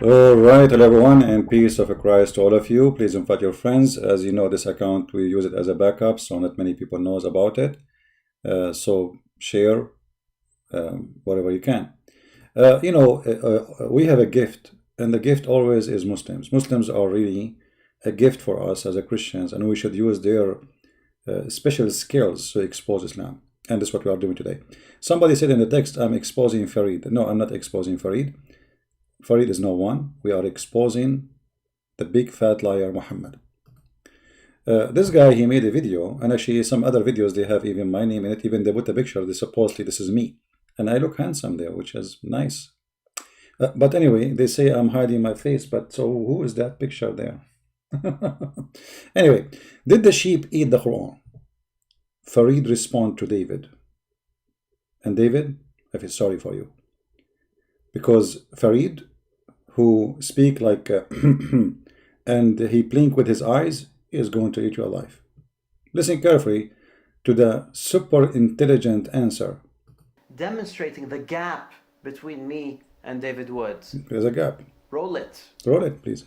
All right, hello everyone, and peace of Christ to all of you. Please invite your friends. As you know, this account we use it as a backup, so not many people knows about it. So share whatever you can. We have a gift, and the gift always is Muslims. Muslims are really a gift for us as a Christians, and we should use their special skills to expose Islam. And that's what we are doing today. Somebody said in the text, I'm exposing Farid. No, I'm not exposing Farid. Farid is no one. We are exposing the big fat liar Muhammad. This guy, he made a video, and actually some other videos, they have even my name in it. Even they put a picture, they supposedly this is me. And I look handsome there, which is nice. But anyway, they say I'm hiding my face, but so who is that picture there? Anyway, did the sheep eat the Quran? Farid respond to David. And David, I feel sorry for you. Because Farid, who speak like and he blink with his eyes, is going to eat you alive. Listen carefully to the super intelligent answer. Demonstrating the gap between me and David Woods. There's a gap. Roll it. Roll it, please.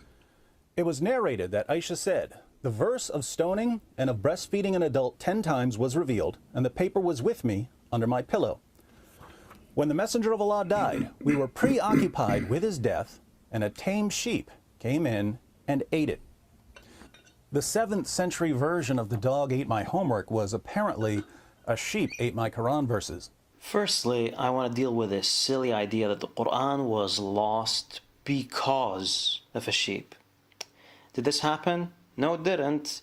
It was narrated that Aisha said, the verse of stoning and of breastfeeding an adult 10 times was revealed, and the paper was with me under my pillow. When the Messenger of Allah died, we were preoccupied with his death, and a tame sheep came in and ate it. The 7th century version of the dog ate my homework was apparently a sheep ate my Quran verses. Firstly, I want to deal with this silly idea that the Quran was lost because of a sheep. Did this happen? No, it didn't.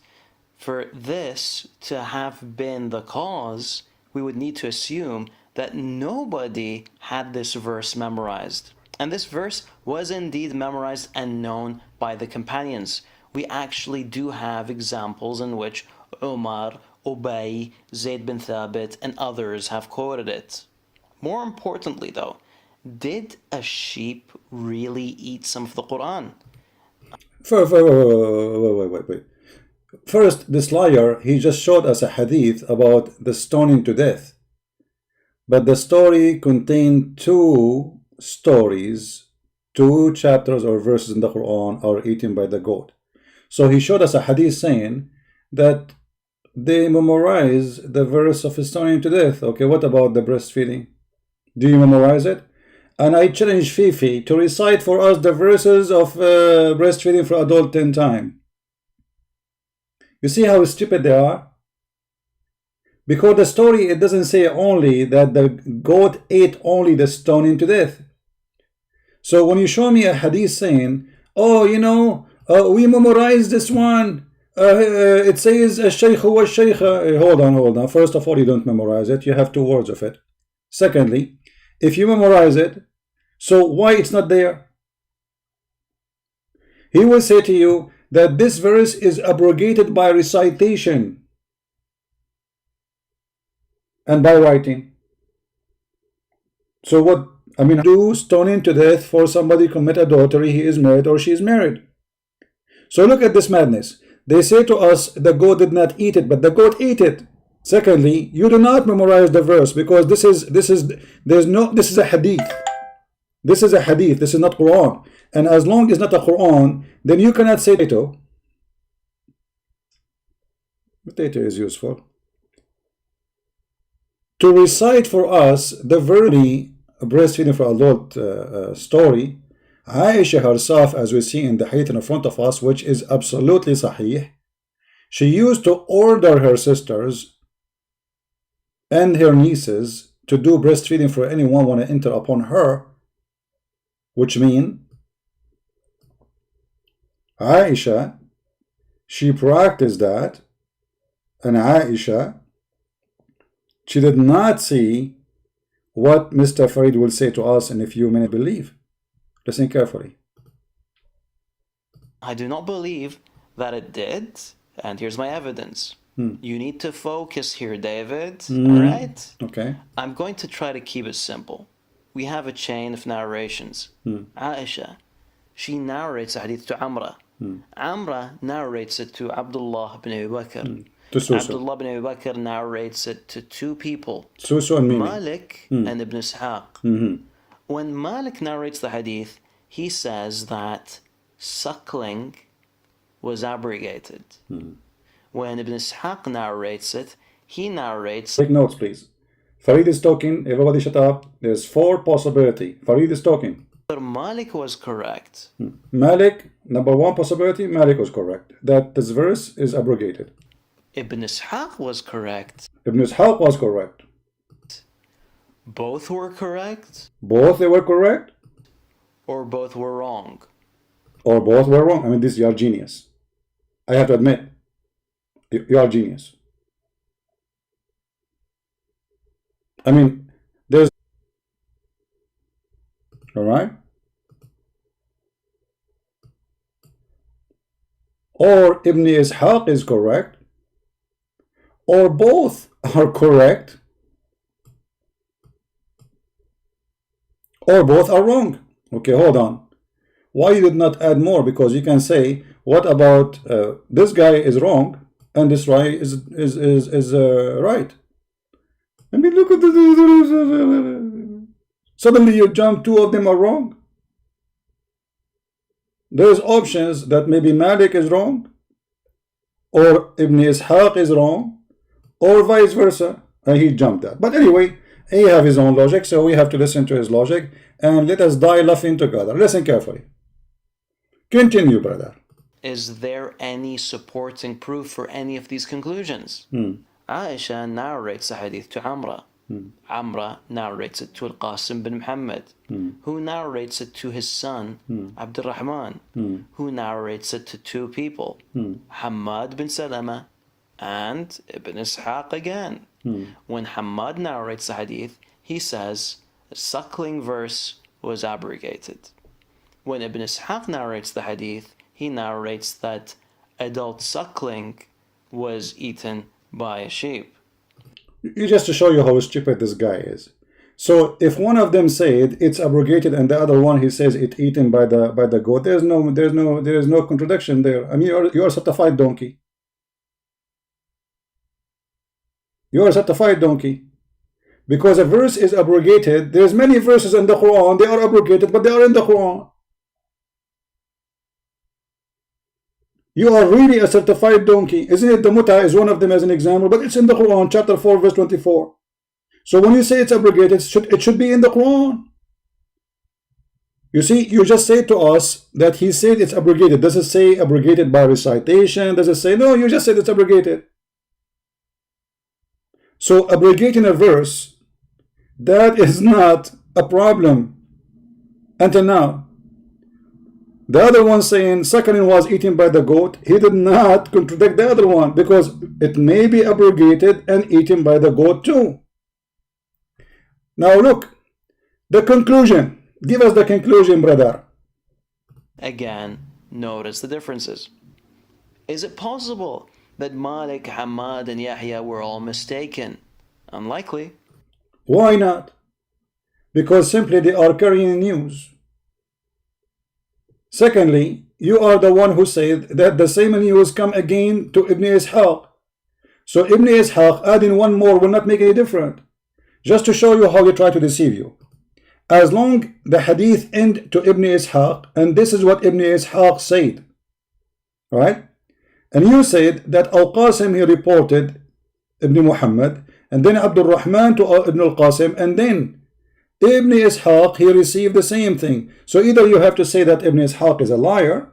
For this to have been the cause, we would need to assume that nobody had this verse memorized. And this verse was indeed memorized and known by the companions. We actually do have examples in which Umar, Ubay, Zayd bin Thabit, and others have quoted it. More importantly though, did a sheep really eat some of the Quran? Wait. First, this liar, he just showed us a hadith about the stoning to death. But the story contained two stories, two chapters or verses in the Quran are eaten by the goat. So he showed us a hadith saying that they memorize the verse of stoning to death. Okay, what about the breastfeeding? Do you memorize it? And I challenge Fifi to recite for us the verses of breastfeeding for adult 10 times. You see how stupid they are? Because the story, it doesn't say only that the goat ate only the stoning to death. So when you show me a hadith saying, oh, we memorized this one. It says, Shaykh wa Shaykha. Hold on. First of all, you don't memorize it. You have two words of it. Secondly, if you memorize it, so why it's not there? He will say to you that this verse is abrogated by recitation and by writing. So what? Do stoning to death for somebody commit adultery, he is married or she is married. So look at this madness. They say to us the goat did not eat it, but the goat ate it. Secondly, you do not memorize the verse because this is a hadith. This is a hadith. This is not Quran. And as long as it's not a Quran, then you cannot say potato. Potato is useful. To recite for us the very breastfeeding for adult story, Aisha herself, as we see in the hadith in front of us, which is absolutely sahih, she used to order her sisters and her nieces to do breastfeeding for anyone want to enter upon her, which means Aisha, she practiced that, and Aisha, she did not see what Mr. Farid will say to us in a few minutes. Believe. Listen carefully. I do not believe that it did, and here's my evidence. You need to focus here, David. All right? Okay. I'm going to try to keep it simple. We have a chain of narrations. Aisha, she narrates a hadith to Amra. Amra narrates it to Abdullah ibn Abi Bakr. Abdullah ibn Abi Bakr narrates it to two people, Susu and Mimi. Malik and Ibn Ishaq. When Malik narrates the hadith, he says that suckling was abrogated. When Ibn Ishaq narrates it, he narrates... Take notes, please. Farid is talking. Everybody shut up. There's 4 possibilities. Farid is talking. Malik was correct. Malik, number 1 possibility, Malik was correct. That this verse is abrogated. Ibn Ishaq was correct. Ibn Ishaq was correct. Both were correct? Both they were correct? Or both were wrong? Or both were wrong. I mean, you are genius. I have to admit, you are genius. I mean, there's... Alright? Or Ibn Ishaq is correct, or both are correct, or both are wrong. Okay, hold on. Why you did not add more? Because you can say, what about this guy is wrong and this guy is right? I mean, look at the... Suddenly you jump, 2 of them are wrong. There's options that maybe Malik is wrong, or Ibn Ishaq is wrong, or vice versa, and he jumped that. But anyway, he have his own logic, so we have to listen to his logic, and let us die laughing together. Listen carefully. Continue, brother. Is there any supporting proof for any of these conclusions? Aisha narrates a hadith to Amra. Amra narrates it to Al-Qasim bin Muhammad, who narrates it to his son, Abdul Rahman, who narrates it to 2 people, Hamad bin Salama and Ibn Ishaq again. When Hamad narrates the hadith, he says the suckling verse was abrogated. When Ibn Ishaq narrates the hadith, he narrates that adult suckling was eaten by a sheep. Just to show you how stupid this guy is. So if one of them said it's abrogated and the other one he says it's eaten by the goat, there is no contradiction there. I mean, you're a certified donkey. You're a certified donkey. Because a verse is abrogated, there's many verses in the Quran, they are abrogated, but they are in the Quran. You are really a certified donkey. Isn't it? The Muta is one of them as an example, but it's in the Quran, chapter 4, verse 24. So when you say it's abrogated, it should be in the Quran. You see, you just say to us that he said it's abrogated. Does it say abrogated by recitation? Does it say, no, you just said it's abrogated. So abrogating a verse, that is not a problem until now. The other one saying suckling was eaten by the goat, he did not contradict the other one because it may be abrogated and eaten by the goat too. Now look, the conclusion. Give us the conclusion, brother. Again, notice the differences. Is it possible that Malik, Hamad, and Yahya were all mistaken? Unlikely. Why not? Because simply they are carrying news. Secondly, you are the one who said that the same news come again to Ibn Ishaq. So Ibn Ishaq adding one more will not make any difference. Just to show you how they try to deceive you. As long the hadith end to Ibn Ishaq, and this is what Ibn Ishaq said, right? And you said that Al-Qasim he reported Ibn Muhammad, and then Abdul Rahman to Ibn Al-Qasim, and then Ibn Ishaq, he received the same thing. So either you have to say that Ibn Ishaq is a liar,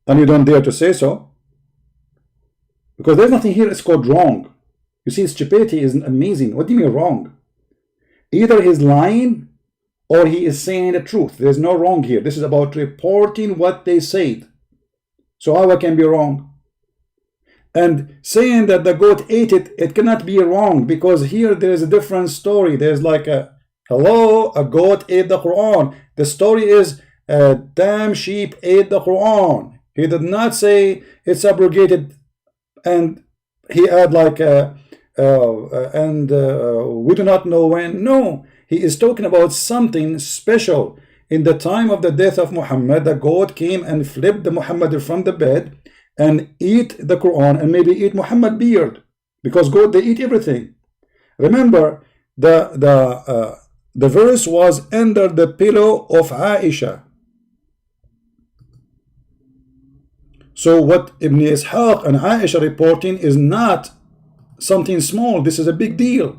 and you don't dare to say so, because there's nothing here that's called wrong. You see, stupidity is amazing. What do you mean wrong? Either he's lying or he is saying the truth. There's no wrong here. This is about reporting what they said. So how it can be wrong? And saying that the goat ate it, it cannot be wrong, because here there is a different story. There's like a, hello, a goat ate the Quran. The story is a damn sheep ate the Quran. He did not say it's abrogated, and he had like we do not know when. No, he is talking about something special. In the time of the death of Muhammad, the goat came and flipped the Muhammad from the bed and eat the Quran, and maybe eat Muhammad beard, because goat, they eat everything. Remember, the the verse was under the pillow of Aisha. So what Ibn Ishaq and Aisha reporting is not something small. This is a big deal.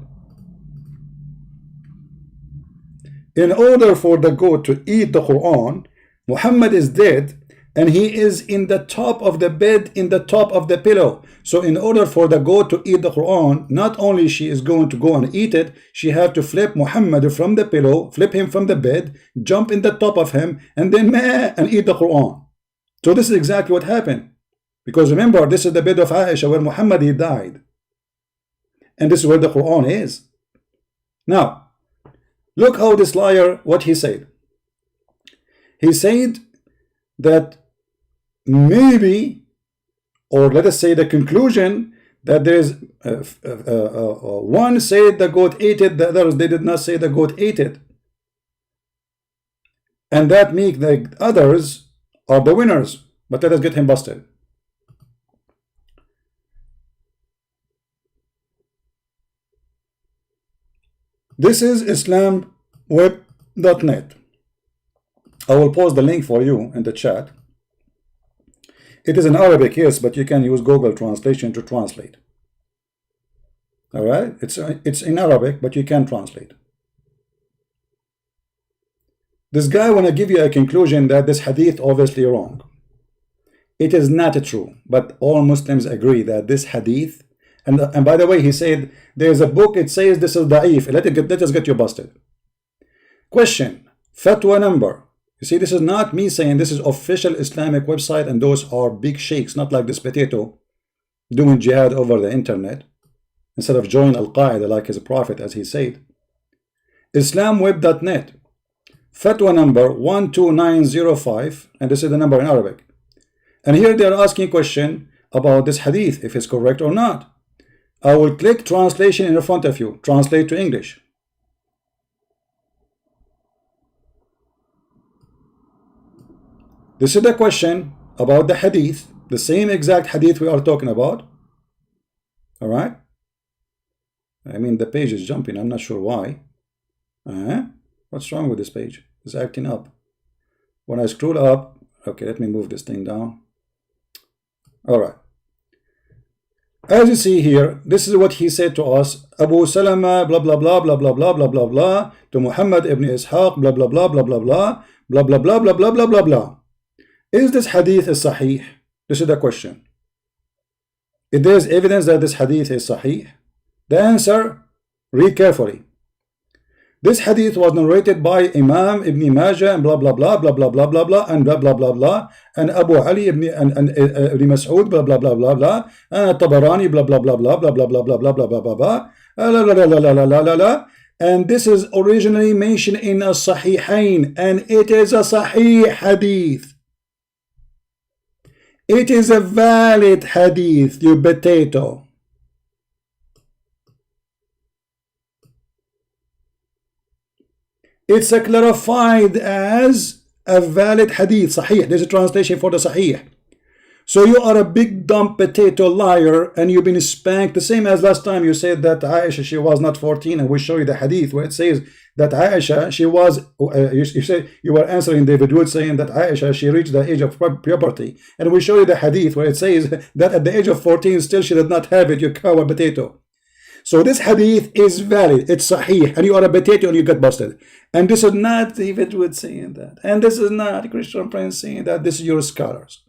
In order for the goat to eat the Quran, Muhammad is dead and he is in the top of the bed, in the top of the pillow. So in order for the goat to eat the Quran, not only she is going to go and eat it, she have to flip Muhammad from the pillow, flip him from the bed, jump in the top of him, and then meh, and eat the Quran. So this is exactly what happened. Because remember, this is the bed of Aisha where Muhammad he died. And this is where the Quran is. Now, look how this liar, what he said. He said that maybe, or let us say the conclusion, that there is one said the goat ate it, the others they did not say the goat ate it. And that make the others are the winners. But let us get him busted. This is islamweb.net. I will post the link for you in the chat. It is in Arabic, yes, but you can use Google translation to translate. All right, it's in Arabic, but you can translate. This guy want to give you a conclusion that this hadith obviously wrong. It is not true, but all Muslims agree that this hadith, and by the way, he said there's a book, it says this is da'if. Let us get you busted. Question, fatwa number. You see, this is not me saying, this is official Islamic website, and those are big sheikhs, not like this potato doing jihad over the internet instead of join Al-Qaeda like his prophet, as he said. Islamweb.net, fatwa number 12905, and this is the number in Arabic. And here they are asking a question about this hadith, if it's correct or not. I will click translation in front of you, translate to English. This is the question about the hadith, the same exact hadith we are talking about. All right. I mean, the page is jumping. I'm not sure why. What's wrong with this page? It's acting up. When I scroll up, okay, let me move this thing down. All right. As you see here, this is what he said to us. Abu Salama, blah, blah, blah, blah, blah, blah, blah, blah, blah, to Muhammad ibn Ishaq, blah, blah, blah, blah, blah, blah, blah, blah, blah, blah, blah, blah, blah, blah. Is this hadith is sahih? This is the question. If there is evidence that this hadith is sahih, the answer, read carefully. This hadith was narrated by Imam Ibn Majah and blah blah blah blah blah blah blah blah and blah blah blah blah and Abu Ali ibn Mas'ud blah blah blah blah blah and Tabarani blah blah blah blah blah blah blah blah blah blah blah blah blah blah. And this is originally mentioned in a Sahihain, and it is a Sahih hadith. It is a valid hadith, you potato. It's clarified as a valid hadith, Sahih. There's a translation for the Sahih. So you are a big dumb potato liar, and you've been spanked the same as last time you said that Aisha, she was not 14, and we show you the hadith where it says that Aisha, she was, you say you were answering David Wood saying that Aisha, she reached the age of puberty, and we show you the hadith where it says that at the age of 14 still she did not have it, you coward potato. So this hadith is valid, it's sahih, and you are a potato and you get busted. And this is not David Wood saying that, and this is not Christian Prince saying that, this is your scholars.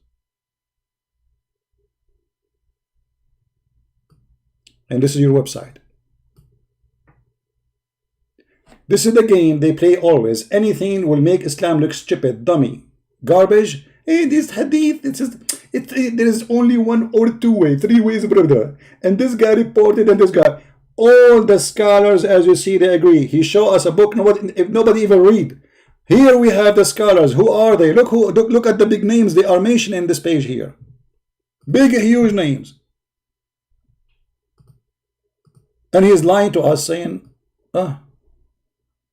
And this is your website. This is the game they play always. Anything will make Islam look stupid, dummy, garbage. Hey, this hadith, there is only one or two ways, three ways, brother. And this guy reported, and this guy. All the scholars, as you see, they agree. He showed us a book, if nobody even read. Here we have the scholars. Who are they? Look at the big names they are mentioned in this page here. Big, huge names. And he is lying to us saying,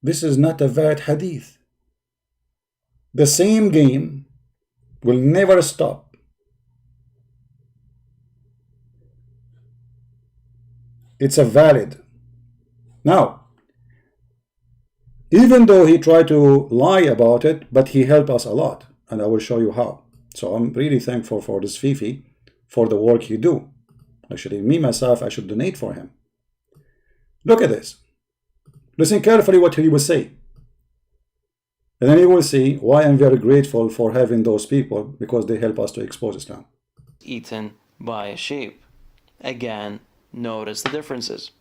this is not a valid hadith. The same game will never stop. It's a valid. Now, Even though he tried to lie about it, but he helped us a lot, and I will show you how. So I'm really thankful for this Fifi for the work he do. Actually, me myself, I should donate for him. Look at this. Listen carefully what he will say. And then you will see why I'm very grateful for having those people, because they help us to expose Islam. Eaten by a sheep. Again, notice the differences.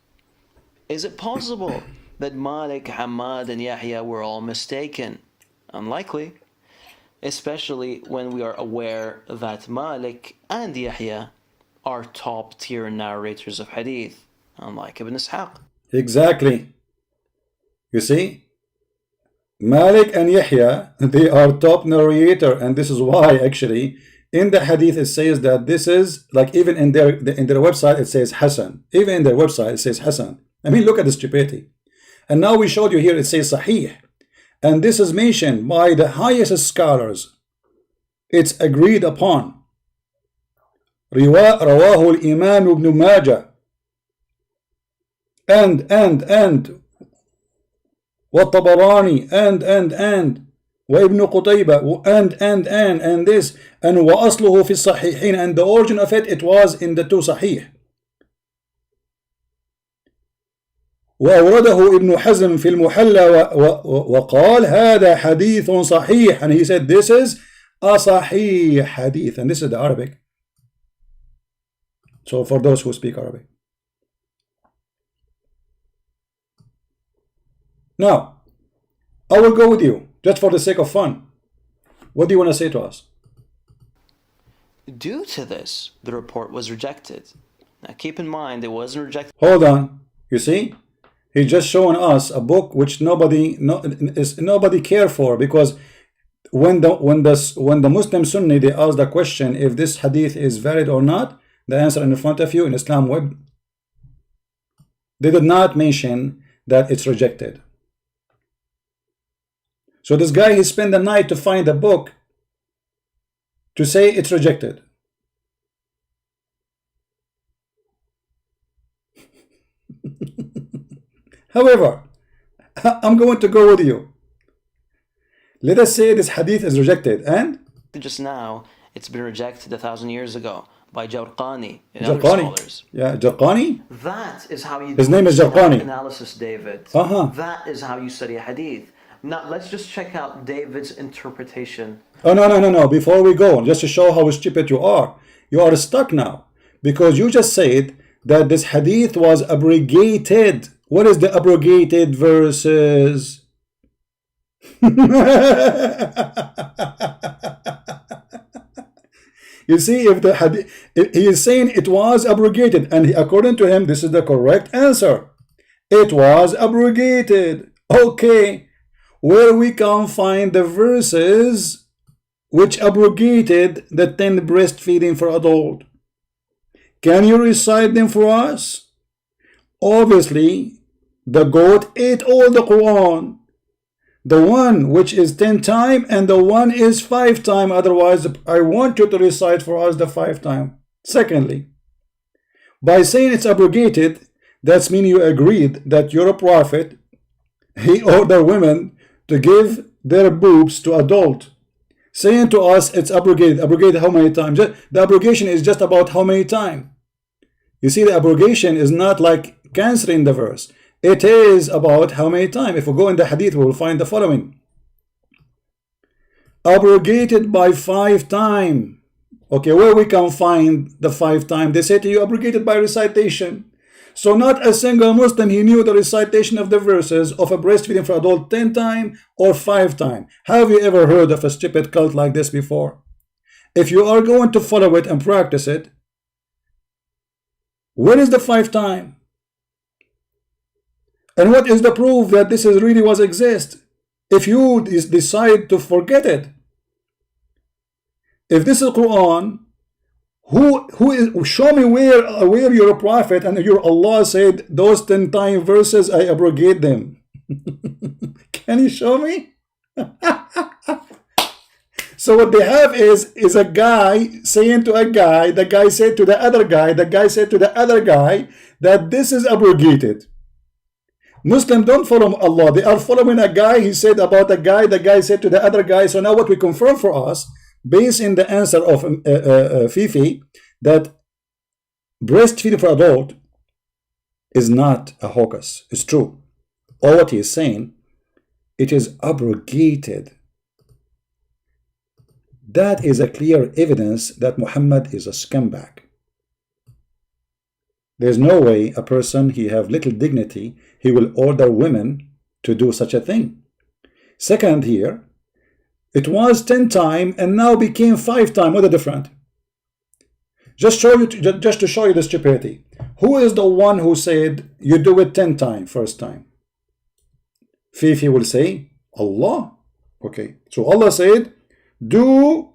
Is it possible that Malik, Hamad, and Yahya were all mistaken? Unlikely, especially when we are aware that Malik and Yahya are top-tier narrators of hadith, unlike Ibn Ishaq. Exactly. You see, Malik and Yahya, they are top narrator, and this is why actually in the hadith it says that this is like, even in their website it says Hasan. Even in their website it says Hasan. I mean, look at the stupidity. And now we showed you here it says Sahih, and this is mentioned by the highest scholars. It's agreed upon. رواه الإمام ابن ماجه and والطبراني and وابن قتيبة and this and وأصله في الصحيحين, and the origin of it was in the two Sahih. وأورده ابن حزم في المحلى وقال هذا حديث صحيح, and he said this is a Sahih hadith, and this is the Arabic. So for those who speak Arabic. Now, I will go with you, just for the sake of fun. What do you want to say to us? Due to this, the report was rejected. Now keep in mind, it wasn't rejected. Hold on. You see? He's just showing us a book which nobody care for, because when the Muslim Sunni, they ask the question if this hadith is valid or not, the answer in front of you in Islam Web, they did not mention that it's rejected. So this guy, he spent the night to find a book to say it's rejected. However, I'm going to go with you. Let us say this hadith is rejected, and Just now, it's been rejected 1,000 years ago by Jarqani and other scholars. Yeah, Jarqani? That is how you His do name is Islamic Jarqani. analysis, David. That is how you study a hadith. Now, let's just check out David's interpretation. Oh, no. Before we go, just to show how stupid you are stuck now. Because you just said that this hadith was abrogated. What is the abrogated verses? You see, if the hadith, he is saying it was abrogated, and according to him, this is the correct answer. It was abrogated. Okay, where we can find the verses which abrogated the 10 breastfeeding for adult? Can you recite them for us? Obviously, the goat ate all the Quran. The one which is 10 times and the one is 5 times. Otherwise, I want you to recite for us the 5 times. Secondly, by saying it's abrogated, that's mean you agreed that you're a prophet. He ordered women to give their boobs to adult. Saying to us it's abrogated. Abrogated how many times? The abrogation is just about how many times. You see, the abrogation is not like canceling the verse. It is about how many times. If we go in the hadith, we will find the following. Abrogated by 5 times. Okay, where we can find the 5 times? They say to you, abrogated by recitation. So not a single Muslim, he knew the recitation of the verses of a breastfeeding for adult 10 times or 5 times. Have you ever heard of a stupid cult like this before? If you are going to follow it and practice it, where is the 5 times? And what is the proof that this is really was exist? If you decide to forget it, if this is Quran, who is, show me where you're a prophet and your Allah said those 10 times verses I abrogate them. Can you show me? So what they have is a guy saying to a guy, the guy said to the other guy, the guy said to the other guy that this is abrogated. Muslims don't follow Allah. They are following a guy. He said about a guy. The guy said to the other guy. So now what we confirm for us, based in the answer of Fifi, that breastfeeding for adult is not a hocus. It's true. All what he is saying, it is abrogated. That is a clear evidence that Muhammad is a scumbag. There's no way a person, he have little dignity, he will order women to do such a thing. Second here, it was 10 times and now became 5 times. What a difference. Just to show you the stupidity. Who is the one who said you do it 10 times first time? Fifi will say Allah. Okay, so Allah said do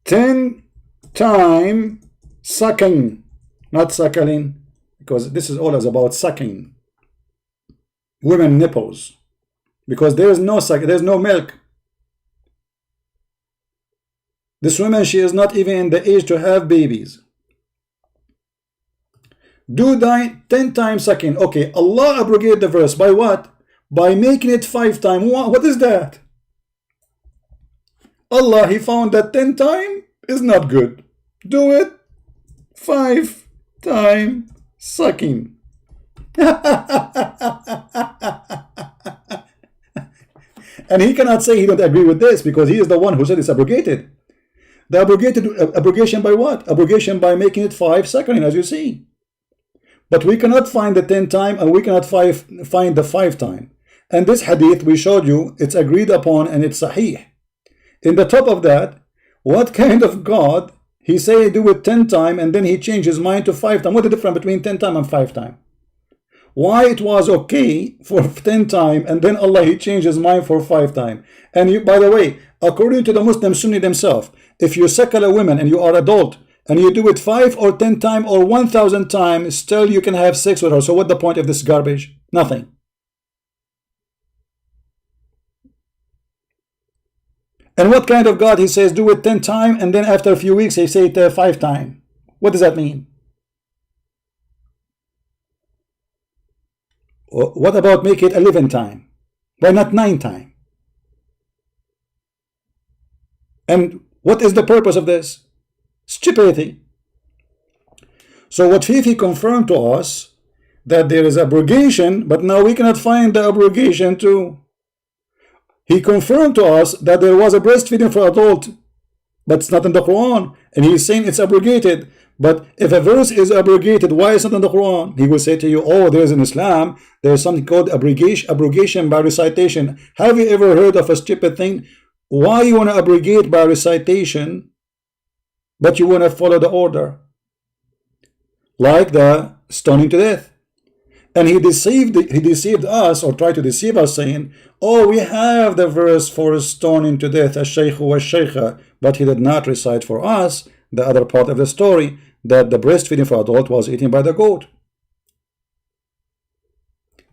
10 times sucking, not suckling, because this is all about sucking women nipples, because there is no suck, there's no milk. This woman, she is not even in the age to have babies. Do 10 times sucking. Okay, Allah abrogated the verse by what? By making it 5 times. What is that? Allah, he found that 10 times is not good. Do it 5 times sucking. And he cannot say he don't agree with this, because he is the one who said it's abrogated. The abrogation by what? Abrogation by making it 5 suckling, as you see. But we cannot find the 10 times, and we cannot find the 5 times. And this hadith we showed you, it's agreed upon and it's sahih. In the top of that, what kind of God, he say do it 10 times and then he changed his mind to 5 times? What's the difference between 10 times and 5 times? Why it was okay for 10 times and then Allah, he changed his mind for 5 times? And you, by the way, according to the Muslim Sunni themselves, if you suckle a woman and you are adult and you do it 5 or 10 times or 1,000 times, still you can have sex with her. So what's the point of this garbage? Nothing. And what kind of God, he says do it 10 times and then after a few weeks he say it 5 times? What does that mean? What about make it 11 times? Why not 9 times? And what is the purpose of this? Stupidity. So what Fifi confirmed to us, that there is abrogation, but now we cannot find the abrogation too. He confirmed to us that there was a breastfeeding for adult, but it's not in the Quran, and he's saying it's abrogated. But if a verse is abrogated, why is it not in the Quran? He will say to you, oh, there's in Islam, there's something called abrogation by recitation. Have you ever heard of a stupid thing? Why you want to abrogate by recitation, but you want to follow the order? Like the stoning to death. And he deceived us, or tried to deceive us, saying, oh, we have the verse for stoning to death, ash-shaykhu wash-shaykha, but he did not recite for us the other part of the story, that the breastfeeding for adult was eaten by the goat.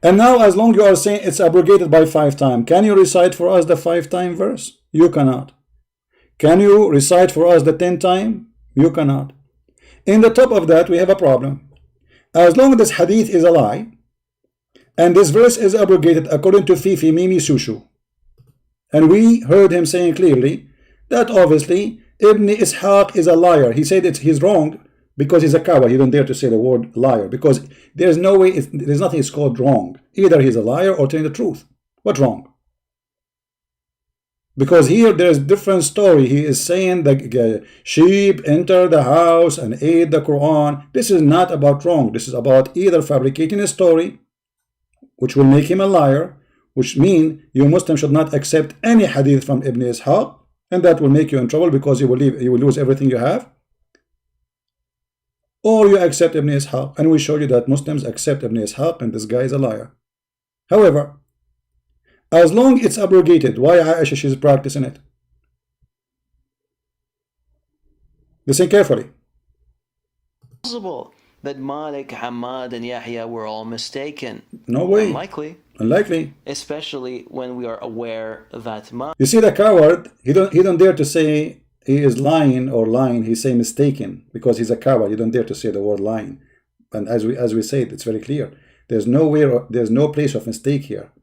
And now, as long you are saying it's abrogated by 5 times, can you recite for us the 5 time verse? You cannot. Can you recite for us the 10 time? You cannot. In the top of that, we have a problem. As long as this hadith is a lie, and this verse is abrogated according to Fifi Mimi Sushu, and we heard him saying clearly that obviously Ibn Ishaq is a liar. He said he's wrong because he's a coward. He don't dare to say the word liar, because there's no way, there's nothing is called wrong. Either he's a liar or telling the truth. What's wrong? Because here there's different story. He is saying the sheep enter the house and ate the Quran. This is not about wrong. This is about either fabricating a story, which will make him a liar, which means you Muslim should not accept any hadith from Ibn Ishaq, and that will make you in trouble because you will lose everything you have. Or you accept Ibn Ishaq, and we show you that Muslims accept Ibn Ishaq, and this guy is a liar. However, as long it's abrogated, why Aisha she's practicing it? Listen carefully. Possible that Malik, Hamad, and Yahya were all mistaken. No way. Unlikely. Especially when we are aware that Malik. You see the coward, he don't dare to say he is lying or lying. He say mistaken because he's a coward. You don't dare to say the word lying. And as we say, it's very clear. There's no place of mistake here.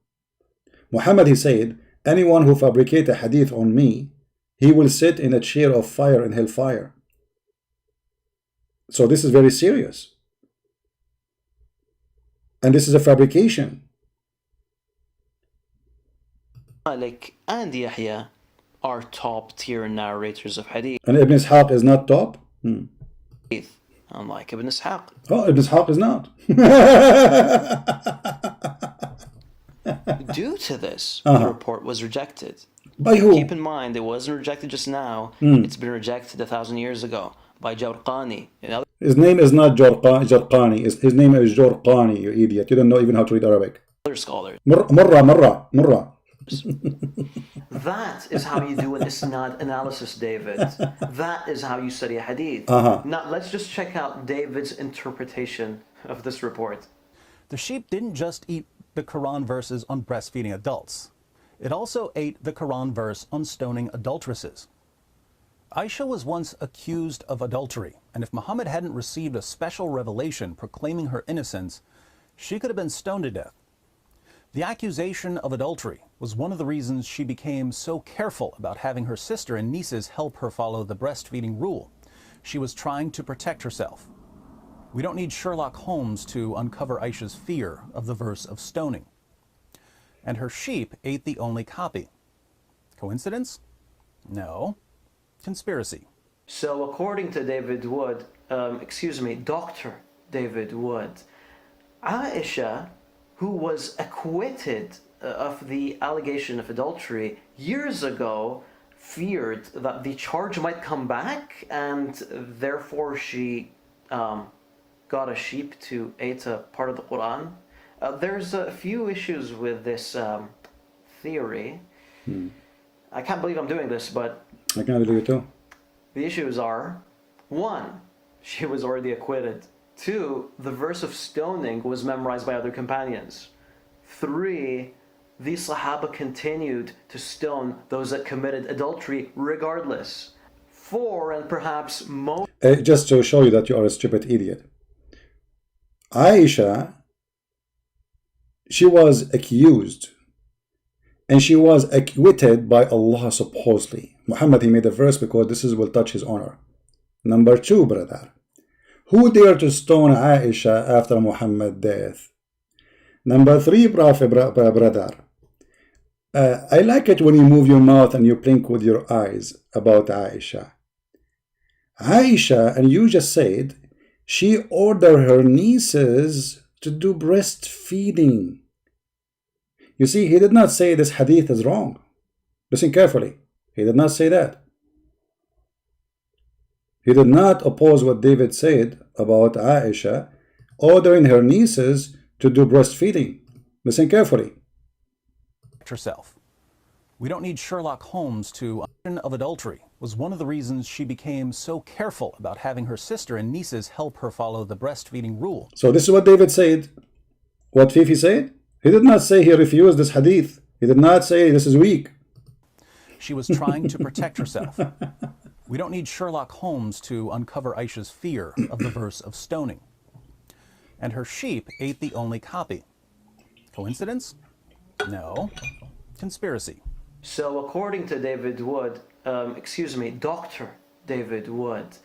Muhammad, he said, anyone who fabricates a hadith on me, he will sit in a chair of fire in hellfire. So this is very serious. And this is a fabrication. Malik and Yahya are top tier narrators of hadith. And Ibn Ishaq is not top? Unlike Ibn Ishaq. Oh, Ibn Ishaq is not. Due to this, the report was rejected. By who? Keep in mind, it wasn't rejected just now. It's been rejected 1,000 years ago by Jawrqani. His name is not Jarqani. His name is Jawrqani, you idiot. You don't know even how to read Arabic. Other scholars. Murra. That is how you do an isnad analysis, David. That is how you study a hadith. Now, let's just check out David's interpretation of this report. The sheep didn't just eat the Quran verses on breastfeeding adults. It also ate the Quran verse on stoning adulteresses. Aisha was once accused of adultery, and if Muhammad hadn't received a special revelation proclaiming her innocence, she could have been stoned to death. The accusation of adultery was one of the reasons she became so careful about having her sister and nieces help her follow the breastfeeding rule. She was trying to protect herself. We don't need Sherlock Holmes to uncover Aisha's fear of the verse of stoning. And her sheep ate the only copy. Coincidence? No. Conspiracy. So according to David Wood, Dr. David Wood, Aisha, who was acquitted of the allegation of adultery years ago, feared that the charge might come back, and therefore she got a sheep to eat a part of the Quran. There's a few issues with this theory. I can't believe I'm doing this, but I can't believe it too. the issues are: 1, she was already acquitted. 2, the verse of stoning was memorized by other companions. 3, the Sahaba continued to stone those that committed adultery regardless. 4, and perhaps most... Just to show you that you are a stupid idiot. Aisha, she was accused and she was acquitted by Allah supposedly. Muhammad, he made a verse because this will touch his honor. Number 2, brother. Who dared to stone Aisha after Muhammad's death? Number 3, brother. I like it when you move your mouth and you blink with your eyes about Aisha. Aisha, and you just said, she ordered her nieces to do breastfeeding. You see, he did not say this hadith is wrong. Listen carefully. He did not say that. He did not oppose what David said about Aisha ordering her nieces to do breastfeeding. Listen carefully. Herself. We don't need Sherlock Holmes to... of adultery was one of the reasons she became so careful about having her sister and nieces help her follow the breastfeeding rule. So this is what David said. What Fifi said? He did not say he refused this hadith. He did not say this is weak. She was trying to protect herself. We don't need Sherlock Holmes to uncover Aisha's fear of the verse of stoning. And her sheep ate the only copy. Coincidence? No. Conspiracy. So according to David Wood, Dr. David Wood,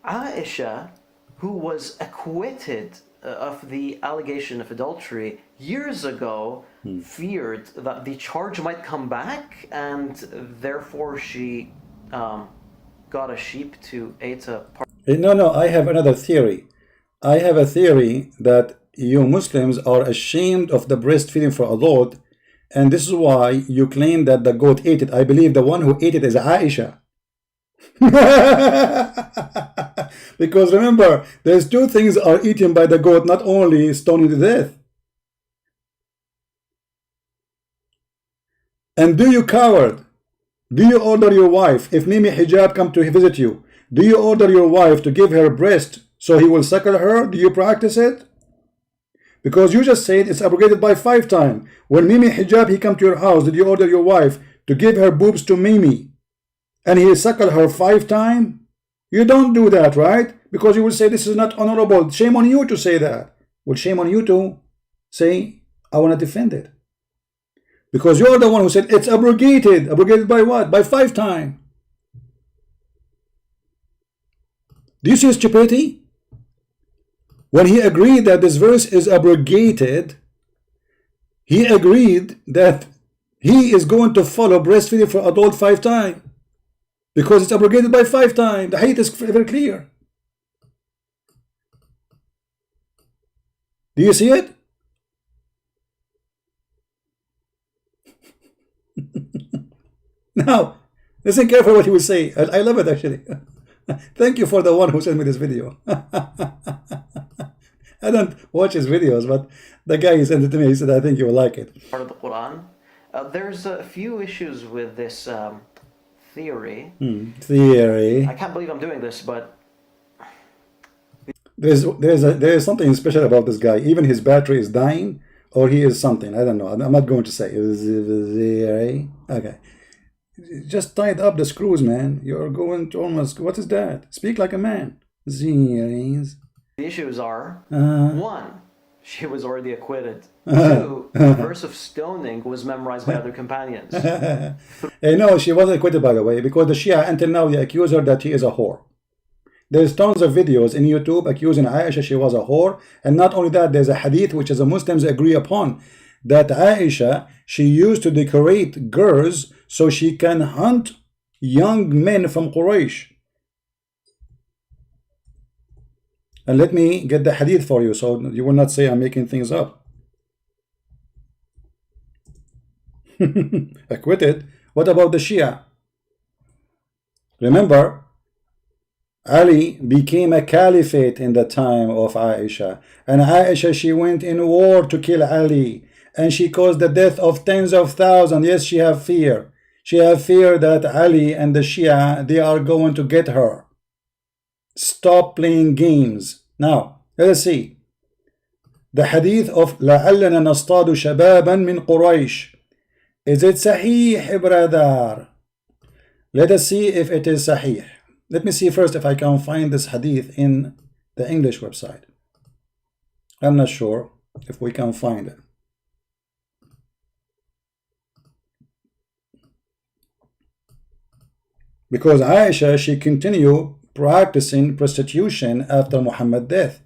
Aisha, who was acquitted of the allegation of adultery years ago, feared that the charge might come back, and therefore she got a sheep to eat a part. No, I have another theory. I have a theory that you Muslims are ashamed of the breastfeeding for a goat, and this is why you claim that the goat ate it. I believe the one who ate it is Aisha. Because remember, there's 2 things are eaten by the goat, not only stoning to death. And do you coward? Do you order your wife, if Mimi Hijab come to visit you, do you order your wife to give her breast so he will suckle her? Do you practice it? Because you just said it's abrogated by 5 times. When Mimi Hijab he come to your house, did you order your wife to give her boobs to Mimi and he suckle her 5 times? You don't do that, right? Because you will say this is not honorable. Shame on you to say that. Well, shame on you too. say, I want to defend it. Because you're the one who said it's abrogated. Abrogated by what? By 5 times. Do you see his stupidity? When he agreed that this verse is abrogated, he agreed that he is going to follow breastfeeding for adult 5 times. Because it's abrogated by 5 times. The hadith is very clear. Do you see it? Now, listen carefully what he will say. I love it actually. Thank you for the one who sent me this video. I don't watch his videos, but the guy who sent it to me, he said, I think you will like it. Part of the Quran. There's a few issues with this theory. Theory. I can't believe I'm doing this, but There's something special about this guy. Even his battery is dying, or he is something. I don't know. I'm not going to say. Okay. Just tied up the screws, man. You're going to almost. What is that? Speak like a man. the issues are 1, she was already acquitted. 2, the verse of stoning was memorized by other companions. No, she wasn't acquitted, by the way, because the Shia until now they accuse her that she is a whore. There's tons of videos in YouTube accusing Aisha she was a whore, and not only that, there's a hadith which the Muslims agree upon that Aisha, she used to decorate girls so she can hunt young men from Quraysh. And let me get the hadith for you so you will not say I'm making things up. Acquitted. What about the Shia? Remember, Ali became a caliphate in the time of Aisha, and Aisha, she went in war to kill Ali, and she caused the death of tens of thousands. Yes, she have fear. She have fear that Ali and the Shia, they are going to get her. Stop playing games. Now, let us see. The hadith of لَعَلَّنَا نَصْطَادُ شَبَابًا مِنْ قُرَيْشٍ. Is it sahih, brother? Let us see if it is sahih. Let me see first if I can find this hadith in the English website. I'm not sure if we can find it. Because Aisha, she continued practicing prostitution after Muhammad's death.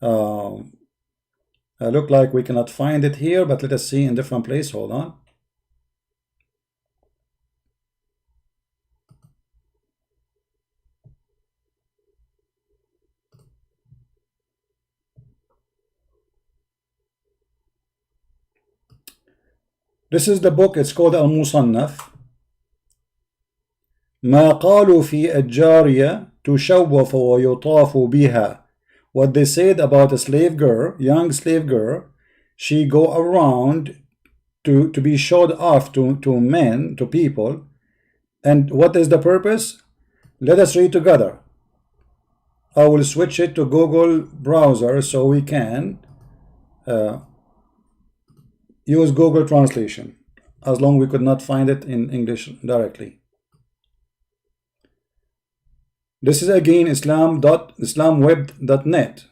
Look like we cannot find it here, but let us see in different place. Hold on. This is the book. It's called Al-Musannaf. ما قالوا في الجارية تشوف ويطاف بها. What they said about a slave girl, young slave girl, she go around to be showed off to men, to people. And what is the purpose? Let us read together. I will switch it to Google browser so we can use Google translation, as long as we could not find it in English directly. This is again islamweb.net.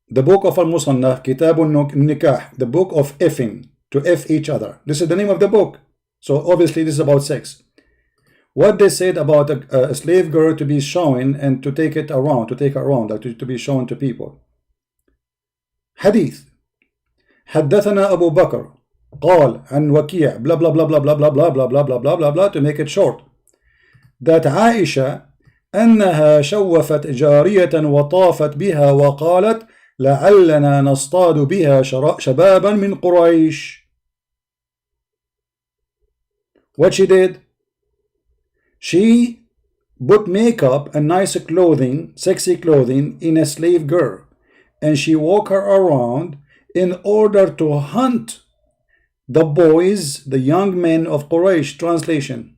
The book of Al-Musannaf, Kitabun Nikah, the book of effing, to F each other. This is the name of the book. So obviously this is about sex. What they said about a slave girl to be shown and to take it around, to take her around, like to be shown to people. Hadith. حدثنا أبو بكر قال عن وكيع blah blah blah blah blah blah blah blah blah blah blah blah blah, to make it short, that عائشة أنها شوفت جارية وطافت بها وقالت لعلنا نصطاد بها شبابا من قريش. What she did? She put makeup and nice clothing, sexy clothing, in a slave girl, and she walked her around in order to hunt the boys, the young men of Quraysh. Translation.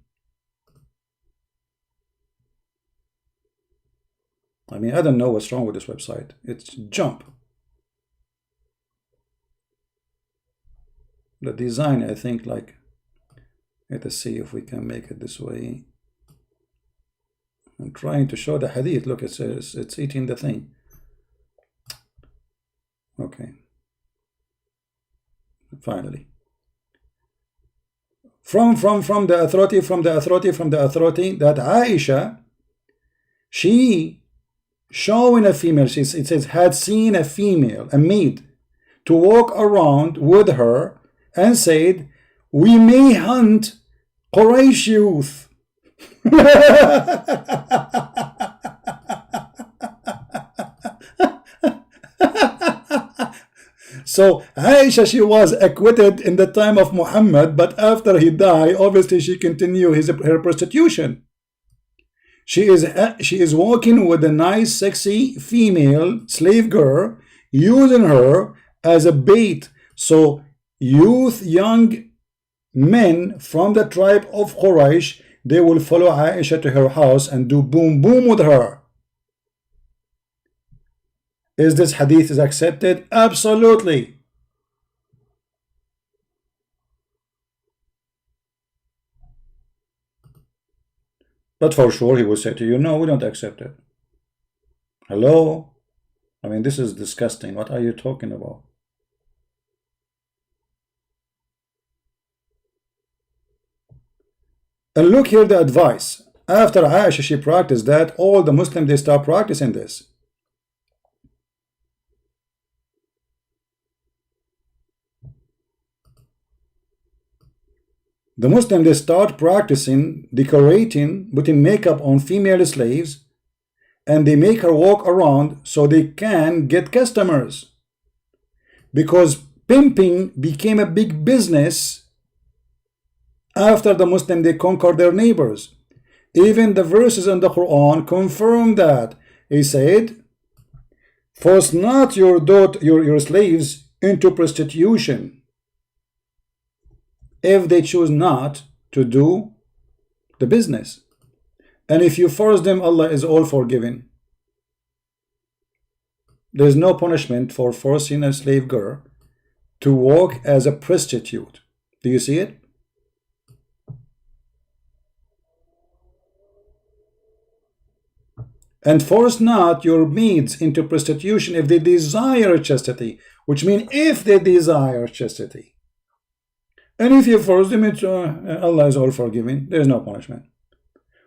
I mean, I don't know what's wrong with this website. It's jump. The design, I think, like, let us see if we can make it this way. I'm trying to show the hadith. Look, it's eating the thing. Okay. Finally. From the authority that Aisha, she showing a female, it says, had seen a female, a maid, to walk around with her and said, we may hunt Quraysh youth. So Aisha, she was acquitted in the time of Muhammad, but after he died, obviously she continued her prostitution. She is walking with a nice, sexy female slave girl, using her as a bait. So young men from the tribe of Quraysh, they will follow Aisha to her house and do boom boom with her. Is this hadith is accepted? Absolutely. But for sure he will say to you, no, we don't accept it. Hello? I mean, this is disgusting. What are you talking about? And look here the advice. After Aisha, she practiced that, all the Muslims, they start practicing this. The Muslims, they start practicing decorating, putting makeup on female slaves, and they make her walk around so they can get customers. Because pimping became a big business after the Muslims, they conquered their neighbors. Even the verses in the Quran confirm that. He said, force not your slaves into prostitution if they choose not to do the business. And if you force them, Allah is all forgiving. There is no punishment for forcing a slave girl to walk as a prostitute. Do you see it? And force not your maids into prostitution if they desire chastity, which means if they desire chastity. And if you force them, Allah is all forgiving. There is no punishment.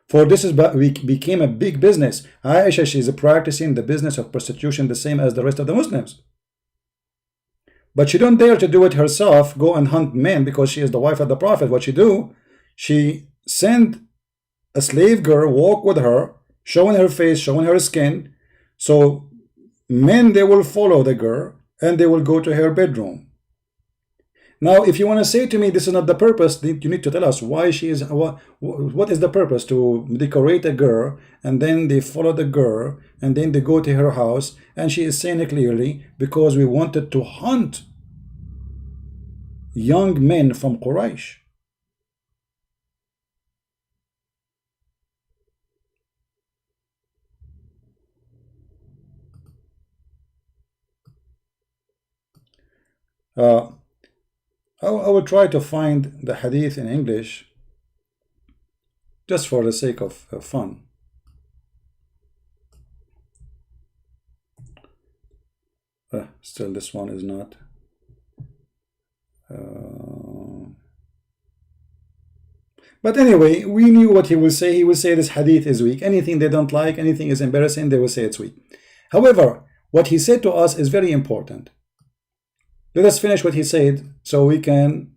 For this became a big business. Aisha, she is practicing the business of prostitution the same as the rest of the Muslims. But she don't dare to do it herself, go and hunt men because she is the wife of the Prophet. What she do? She send a slave girl, walk with her, showing her face, showing her skin. So men, they will follow the girl and they will go to her bedroom. Now, if you want to say to me this is not the purpose, you need to tell us why she is. What is the purpose to decorate a girl and then they follow the girl and then they go to her house, and she is saying it clearly, because we wanted to hunt young men from Quraysh. I will try to find the hadith in English just for the sake of fun. Still this one is not. But anyway, we knew what he will say. He will say this hadith is weak. Anything they don't like, anything is embarrassing, they will say it's weak. However, what he said to us is very important. Let us finish what he said so we can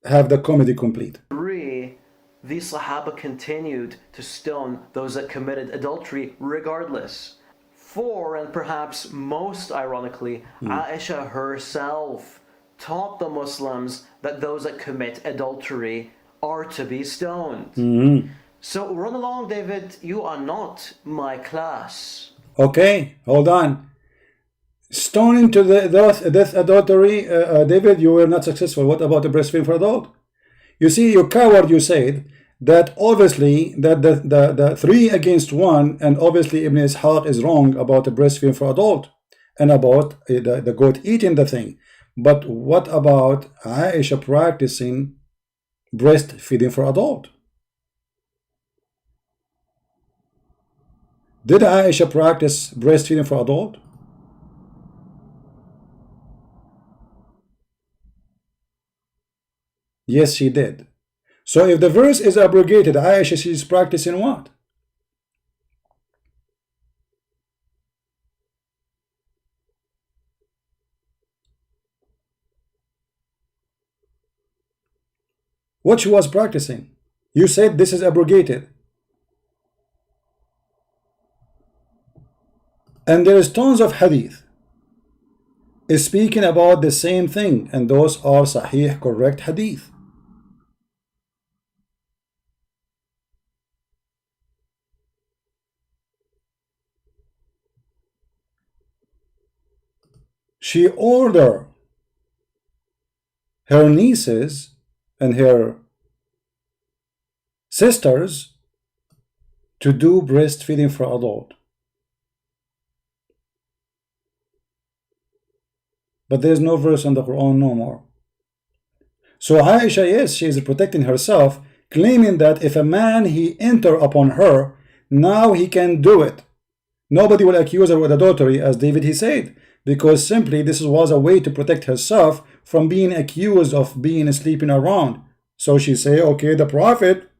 have the comedy complete. 3, the Sahaba continued to stone those that committed adultery regardless. 4, and perhaps most ironically, Aisha herself taught the Muslims that those that commit adultery are to be stoned. So run along, David, you are not my class. Okay, hold on. Stoning to the death adultery, David, you were not successful. What about the breastfeeding for adult? You see, you coward, you said that obviously that the 3 against 1, and obviously Ibn Ishaq is wrong about the breastfeeding for adult and about the goat eating the thing. But what about Aisha practicing breastfeeding for adult? Did Aisha practice breastfeeding for adult? Yes, she did. So if the verse is abrogated, Aisha, she's practicing what? What she was practicing? You said this is abrogated. And there is tons of hadith is speaking about the same thing, and those are sahih, correct hadith. She ordered her nieces and her sisters to do breastfeeding for adult. But there's no verse in the Quran no more. So Aisha, yes, she is protecting herself, claiming that if a man he enter upon her, now he can do it. Nobody will accuse her with adultery, as David he said, because simply this was a way to protect herself from being accused of being sleeping around. So she say, okay, the Prophet,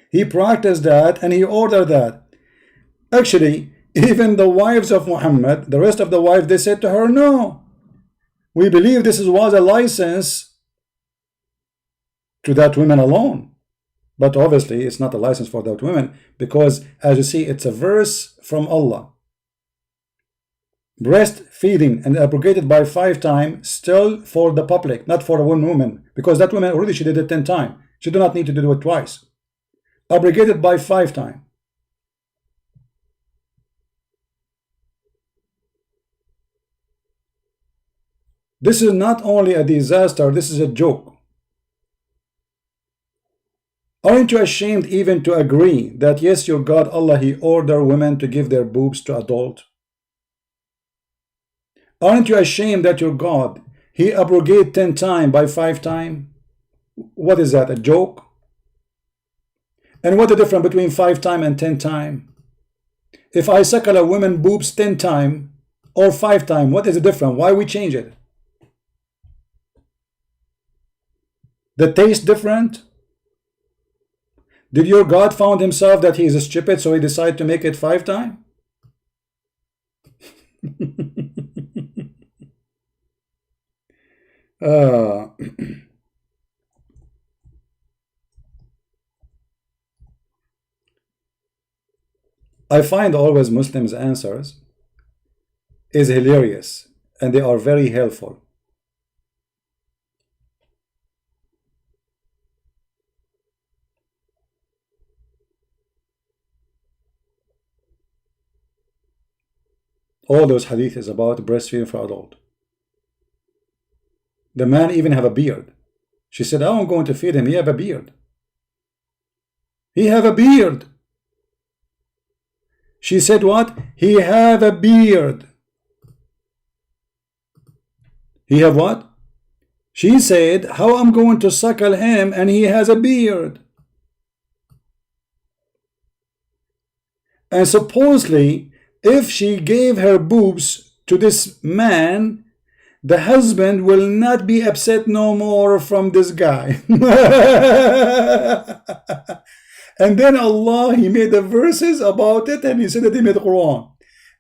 he practiced that and he ordered that. Actually, even the wives of Muhammad, the rest of the wives, they said to her, no, we believe this was a license to that women alone. But obviously it's not a license for that women, because as you see, it's a verse from Allah. Breastfeeding and abrogated by 5 times, still for the public, not for one woman, because that woman already she did it 10 times. She do not need to do it twice. Abrogated by 5 times. This is not only a disaster, this is a joke. Aren't you ashamed even to agree that yes, your God Allah, he ordered women to give their boobs to adult? Aren't you ashamed that your God, he abrogated 10 times by 5 times? What is that, a joke? And what the difference between 5 times and 10 times? If I suckle a woman boobs 10 times or 5 times, what is the difference? Why we change it? The taste different? Did your God found himself that he is stupid, so he decided to make it 5 times? I find always Muslims' answers is hilarious, and they are very helpful. All those hadith is about breastfeeding for adult. The man even have a beard. She said, oh, I'm going to feed him. He have a beard. He have a beard. She said what? He have a beard. He have what? She said, how I'm going to suckle him and he has a beard. And supposedly, if she gave her boobs to this man, the husband will not be upset no more from this guy. And then Allah, he made the verses about it, and he said that he made the Quran.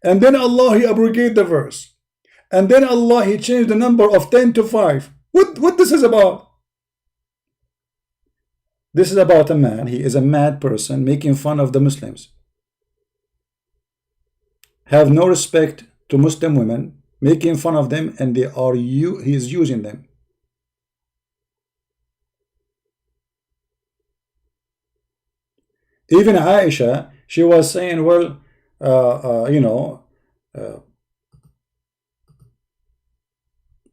And then Allah, he abrogated the verse. And then Allah, he changed the number of 10 to 5. What this is about? This is about a man. He is a mad person making fun of the Muslims. Have no respect to Muslim women, making fun of them, and he is using them. Even Aisha, she was saying, well,